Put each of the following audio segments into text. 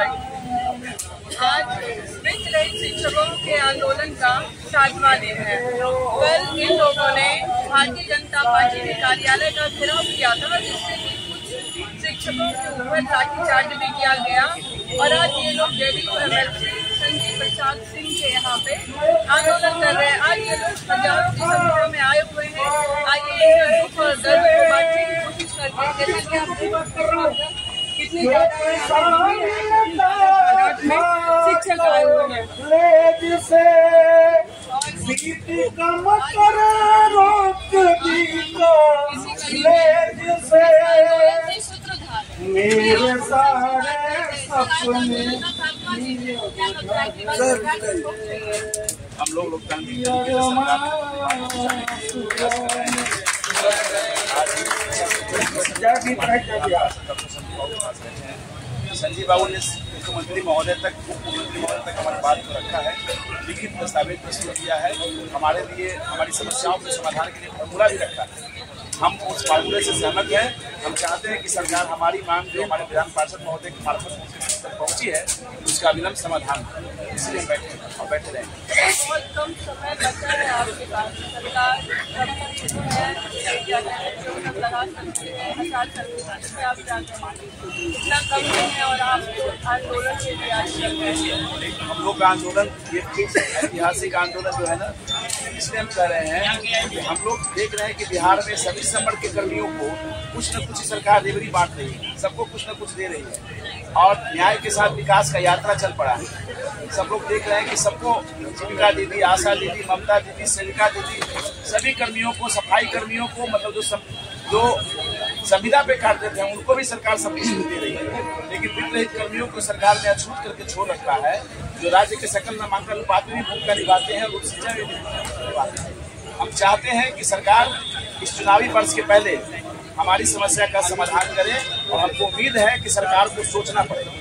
आज वृत्त रहित शिक्षकों के आंदोलन का 7वां दिन है। कल इन लोगों ने भारतीय जनता पार्टी के कार्यालय का घेराव किया था, जिससे कि कुछ शिक्षकों के ऊपर लाठीचार्ज भी किया गया। और आज ये लोग जेडीयू एमएलसी संजीव प्रसाद सिंह के यहाँ पे आंदोलन कर रहे हैं। आज ये लोग हजारों की संख्या में आए हुए हैं। आइए इनके दुख और दर्द को बांटने की कोशिश करते हैं। जैसे कि आप कितनी शिक्षक आए हुए हैं। मेरे सारे सपने हम लोग लोकतांत्रिक संजीव बाबू ने मुख्यमंत्री महोदय तक, उप मुख्यमंत्री महोदय तक हमारी बात को रखा है, लिखित दस्तावेज प्रस्तुत किया है, हमारे लिए हमारी समस्याओं के समाधान के लिए फॉर्मूला भी रखा है। हम उस फार्मूले से सहमत हैं। हम चाहते हैं कि सरकार हमारी मांग जो हमारे विधान पार्षद महोदय के मार्फत तक पहुंची है उसका विलंब समाधान, इसलिए बैठे रहेंगे। बहुत कम समय बचा है आपके पास। सरकार लगा सकती है, हटा सकती है। आप जानते हैं इतना कम नहीं है और आप आंदोलन के लिए आज कर रहे हैं। हम लोग का आंदोलन ये ऐतिहासिक आंदोलन जो है ना, इसलिए हम कह रहे हैं कि हम लोग देख रहे हैं कि बिहार में सभी संवर्ग के कर्मियों को कुछ न कुछ सरकार रेवड़ी बांट रही है, सबको कुछ न कुछ दे रही है और न्याय के साथ विकास का यात्रा चल पड़ा है। सब लोग देख रहे हैं कि सबको जीविका दीदी, आशा दीदी, ममता दीदी, सेविका दीदी, सभी कर्मियों को, सफाई कर्मियों को, मतलब जो संविदा पे काटते थे उनको भी सरकार सब कुछ दे रही है। लेकिन वित्त रहित कर्मियों को सरकार ने अछूत करके छोड़ रखा है, जो राज्य के सकल नामांकन अनुपात में भूमिका निभाते हैं और सिंचाई में निभाते हैं। हम चाहते हैं कि सरकार इस चुनावी वर्ष के पहले हमारी समस्या का समाधान करे और हमको उम्मीद है कि सरकार को सोचना पड़ेगा।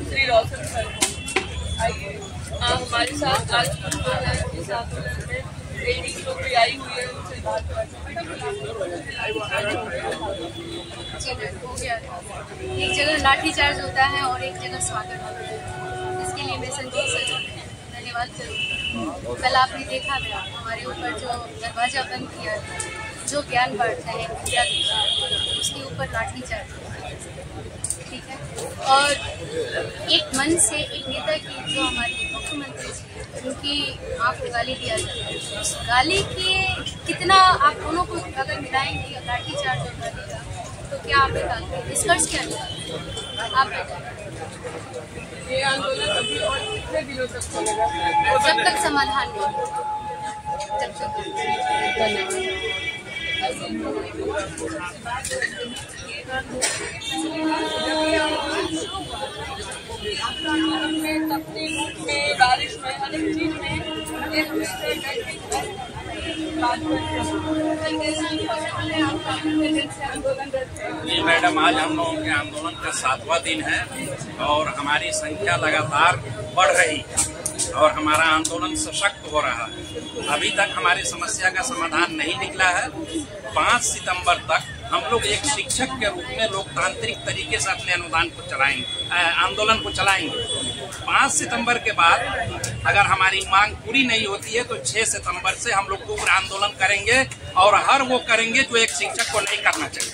श्री रोशन सर आइए हमारे साथ आज इस आंदोलन में लेडीज लोग भी आई हुई है, उनसे बात करते हैं। एक जगह लाठीचार्ज होता है और एक जगह स्वागत होता है। इसके लिए मैं संजीव सर धन्यवाद करूँ। कल आपने देखा था हमारे ऊपर जो दरवाजा बंद किया, जो ज्ञान बांटता है उसके ऊपर लाठीचार्ज, ठीक है। और एक मन से एक नेता की जो हमारी मुख्यमंत्री जी उनकी आपको गाली दिया जाता है, उस गाली के कितना आप दोनों को अगर मिलाएंगे लाठीचार्ज और गाली का, तो क्या आप निकालते निष्कर्ष क्या निकालते आप बताएं। ये आंदोलन अभी और कितने दिनों तक चलेगा? जब तक समाधान नहीं, जब तक। में बारिश में हर एक चीज में जी मैडम, आज हम लोगों के आंदोलन का 7वां दिन है और हमारी संख्या लगातार बढ़ रही है और हमारा आंदोलन सशक्त हो रहा है। अभी तक हमारी समस्या का समाधान नहीं निकला है। 5 सितंबर तक हम लोग एक शिक्षक के रूप में लोकतांत्रिक तरीके से अपने आंदोलन को चलाएंगे। 5 सितंबर के बाद अगर हमारी मांग पूरी नहीं होती है तो 6 सितंबर से हम लोग पूरा आंदोलन करेंगे और हर वो करेंगे जो एक शिक्षक को नहीं करना चाहिए।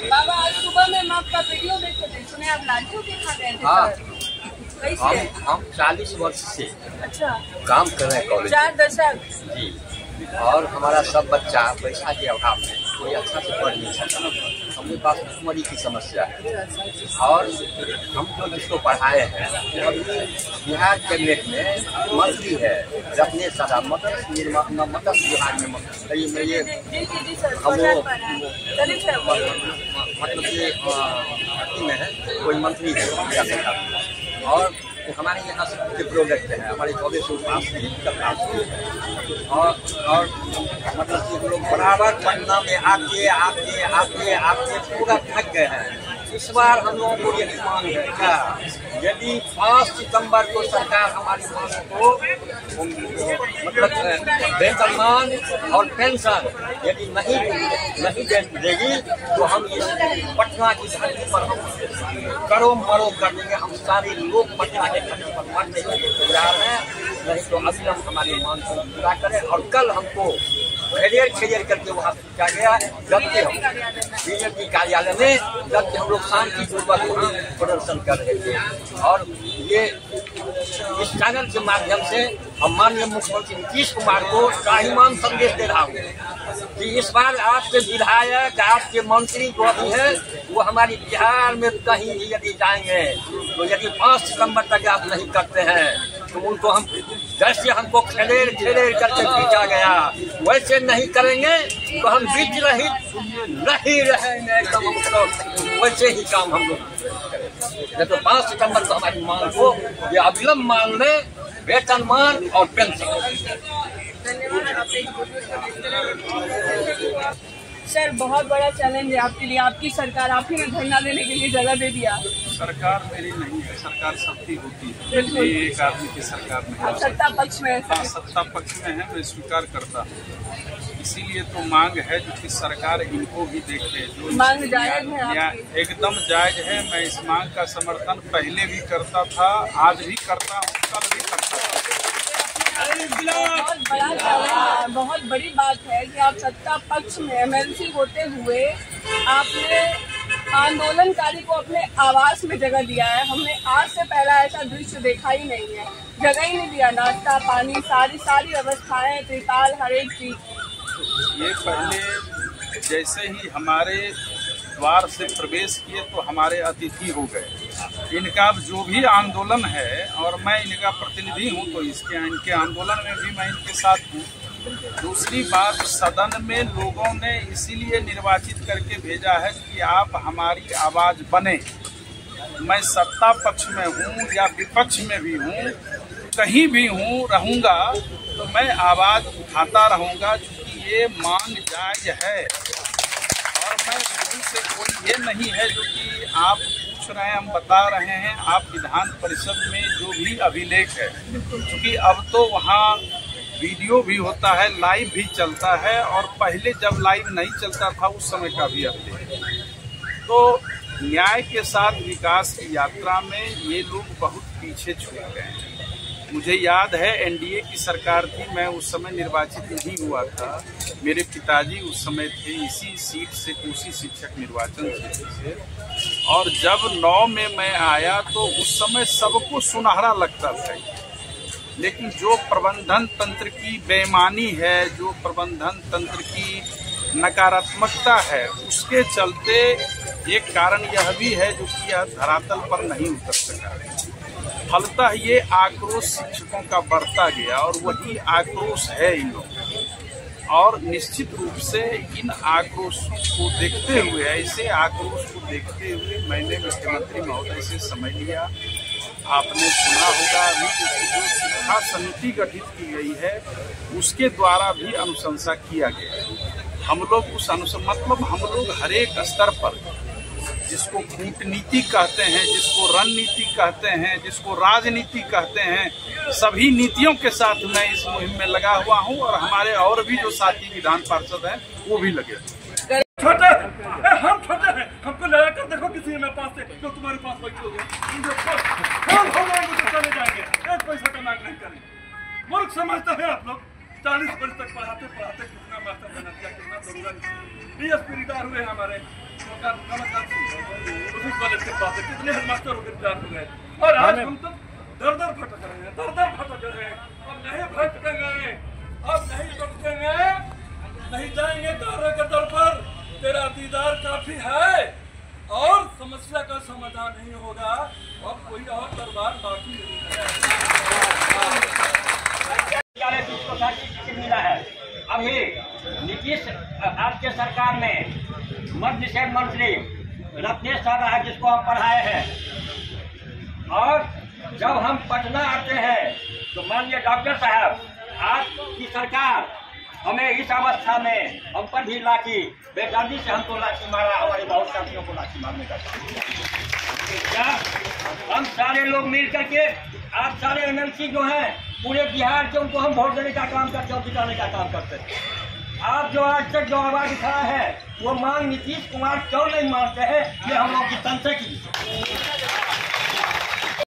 बाबा, आज सुबह में हम आपका वीडियो देखते थे, सुने आप लालचू के खा गए थे। हाँ, हम 40 वर्ष से अच्छा काम कर रहे हैं कॉलेज 4 दशक जी, और हमारा सब बच्चा पैसा के अभाव में कोई अच्छा से पढ़ नहीं सकता। हमारे पास भुखमरी की समस्या है और हम जो जिसको पढ़ाए हैं अभी बिहार कैबिनेट में मंत्री है रखने सदा मत्स्य विभाग में हम वो मतलब ये में है कोई मंत्री है और हमारे यहाँ से प्रोजेक्ट है हमारे कॉलेज से पास और मतलब कि लोग बराबर पटना में आके पूरा थक गए हैं। इस बार हम लोगों को यही मांग है क्या, यदि 5 सितंबर को सरकार हमारी मांग को मतलब वेतनमान और पेंशन यदि नहीं देगी तो हम इस पटना की धरती पर हम करो मरो कर देंगे। हम सारे लोग पटना के धरती पर मरने के लिए तैयार हैं, नहीं तो अविलंब हमारी मांग को पूरा करें। और कल हमको खेलियर करके वहाँ पहुँचा गया, जबकि हम बीजेपी कार्यालय में जबकि हम लोग शांतिपूर्वक वहाँ प्रदर्शन कर रहे थे। और ये इस चैनल के माध्यम से हम माननीय मुख्यमंत्री नीतीश कुमार को शाहीमान संदेश दे रहा हूँ कि इस बार आपके विधायक आपके मंत्री जो भी है वो हमारी बिहार में कहीं भी यदि जाएंगे तो यदि 5 सितंबर तक आप नहीं करते हैं तो उनको हम जैसे हमको खेलेर करके पीटा गया वैसे नहीं करेंगे तो हम बीच रहित नहीं रहेंगे। एकदम हम वैसे ही काम हम लोग करेंगे। तो 5 सितंबर को हमारी मांग को ये अविलंब मांग ले, वेतनमान और पेंशन। सर बहुत बड़ा चैलेंज है आपके लिए, आपकी सरकार आप ही ने धरना देने के लिए जगह दे दिया। सरकार मेरी नहीं है, सरकार सबकी होती है, ये एक आदमी की सरकार नहीं है। सत्ता पक्ष में है। हाँ, सत्ता पक्ष में है, मैं स्वीकार करता हूँ। इसीलिए तो मांग है जो कि सरकार इनको भी देखे। जो मांग जायज है, एकदम जायज है। मैं इस मांग का समर्थन पहले भी करता था, आज भी करता हूँ, कल भी करता हूँ। बहुत बड़ा चैलेंज है, बहुत बड़ी बात है कि आप सत्ता पक्ष में एमएलसी होते हुए आपने आंदोलनकारी को अपने आवास में जगह दिया है। हमने आज से पहला ऐसा दृश्य देखा ही नहीं है, जगह ही नहीं दिया, नाश्ता पानी सारी व्यवस्थाएं, त्रिपाल, हर एक चीज। ये पहले जैसे ही हमारे द्वार से प्रवेश किए तो हमारे अतिथि हो गए। इनका जो भी आंदोलन है और मैं इनका प्रतिनिधि हूं तो इनके आंदोलन में भी मैं इनके साथ हूं। दूसरी बात, सदन में लोगों ने इसीलिए निर्वाचित करके भेजा है कि आप हमारी आवाज बने। मैं सत्ता पक्ष में हूं या विपक्ष में भी हूं, कहीं भी हूं रहूंगा तो मैं आवाज उठाता रहूंगा क्योंकि ये मांग जायज है। और मैं से कोई ये नहीं है जो कि आप पूछ रहे हैं, हम बता रहे हैं। आप विधान परिषद में जो भी अभिलेख है, क्योंकि अब तो वहाँ वीडियो भी होता है, लाइव भी चलता है, और पहले जब लाइव नहीं चलता था उस समय का भी अभिलेख। तो न्याय के साथ विकास की यात्रा में ये लोग बहुत पीछे छूट गए हैं। मुझे याद है एनडीए की सरकार थी, मैं उस समय निर्वाचित नहीं हुआ था। मेरे पिताजी उस समय थे इसी सीट से, उसी शिक्षक निर्वाचन क्षेत्र से। और जब 9 में मैं आया तो उस समय सबको सुनहरा लगता था, लेकिन जो प्रबंधन तंत्र की बेईमानी है, जो प्रबंधन तंत्र की नकारात्मकता है, उसके चलते एक कारण यह भी है जो कि यह धरातल पर नहीं उतर सका। फलतः ये आक्रोश शिक्षकों का बढ़ता गया और वही आक्रोश है इन लोगों। और निश्चित रूप से इन आक्रोशों को देखते हुए, ऐसे आक्रोश को देखते हुए मैंने मुख्यमंत्री महोदय से समय लिया। आपने सुना होगा अभी जो शिक्षा समिति गठित की गई है उसके द्वारा भी अनुशंसा किया गया। हम लोग उस मतलब हम लोग हर एक स्तर पर, जिसको कूटनीति कहते हैं, जिसको रणनीति कहते हैं, जिसको राजनीति कहते हैं, सभी नीतियों के साथ मैं इस मुहिम में लगा हुआ हूं। और हमारे और भी जो साथी विधान पार्षद हैं वो भी लगे। छोटे हम छोटे हैं, हमको लगा कर देखो किसी मेरे पास से जो तुम्हारे पास बैठे हो चले जाएंगे, एक पैसा का नाक नहीं करेंगे। मूर्ख समझते हैं आप लोग। 40 वर्ष तक पढ़ाते कितना मास्टर बना दिया, कितना डीएसपी रिटायर हुए हमारे उसी कॉलेज के पास कितने हेडमास्टर होकर रिटायर हो गए। और आज हम तो दर भटक रहे हैं, दर रहे हैं। अब नहीं भटकेंगे, अब नहीं भटकेंगे, नहीं जाएंगे दर के दर पर। तेरा दीदार काफी है और समस्या का समाधान नहीं होगा। अब कोई और दरबार बाकी नहीं है। अभी नीतीश आपके सरकार में मद्य निषेध मंत्री रत्नेश साहब है जिसको हम पढ़ाए हैं। और जब हम पटना आते हैं तो माननीय डॉक्टर साहब आपकी सरकार हमें इस अवस्था में हम पर भी लाठी बेदर्दी से हमको लाठी मारा, हमारे बहुत साथियों को लाठी मारने का क्या हम सारे लोग मिल करके आप सारे एमएलसी जो हैं पूरे बिहार के उनको हम वोट देने का काम करते हैं, जिताने का काम करते हैं। आप जो आज तक जो आवाज उठाया है वो मांग नीतीश कुमार क्यों नहीं मानते हैं, ये हम लोग की तंत्र की